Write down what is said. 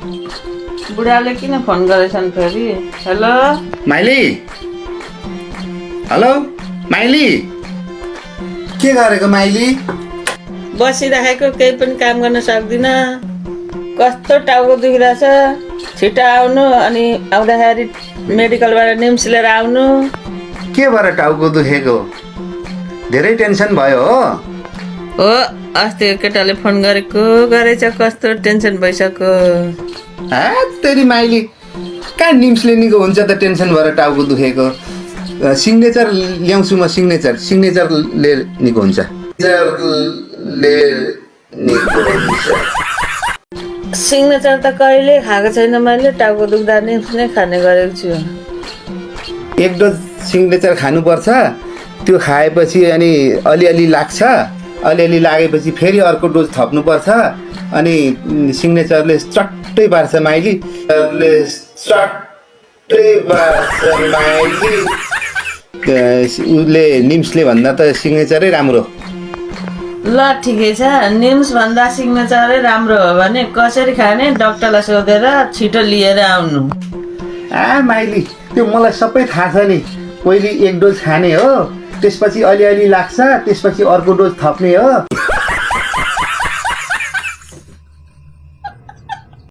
बुढाले किन फोन गरेछन् फेरि? हेलो माइली, हेलो माइली, के गरेको माइली? बसिराखेको, केही पनि काम गर्न सक्दिनँ। कस्तो टाउको दुखिरहेछ। छिटो आउनु, अनि आउँदाखेरि मेडिकलबाट निम्स लिएर आउनु। के भएर टाउको दुखेको? धेरै टेन्सन भयो हो, अस्ति केटाले फोन गरेछ, कस्तो टेन्सन भइसक्यो। तेरी माइली, कहाँ निम्सले निको हुन्छ त टेन्सन भएर टाउको दुखेको? सिग्नेचर ल्याउँछु म, सिग्नेचरले निको हुन्छ। सिग्नेचर त कहिले खाएको छैन मैले। टाउको दुख्दा निम्स नै खाने गरेको छु। एक डोज सिग्नेचर खानुपर्छ। त्यो खाएपछि अनि अलिअलि लाग्छ, अलिअलि लागेपछि फेरि अर्को डोज थप्नुपर्छ। अनि सिग्नेचरले चट्टै पार्छ माइली, उसले निम्सले भन्दा त सिग्नेचरै राम्रो। ल ठिकै छ, निम्स भन्दा सिग्नेचरै राम्रो हो भने कसरी खाने डक्टरलाई सोधेर छिटो लिएर आउनु। माइली, त्यो मलाई सबै थाहा छ नि। पहिले एक डोज खाने हो, त्यसपछि अलिअलि लाग्छ, त्यसपछि अर्को डोज थप्ने हो।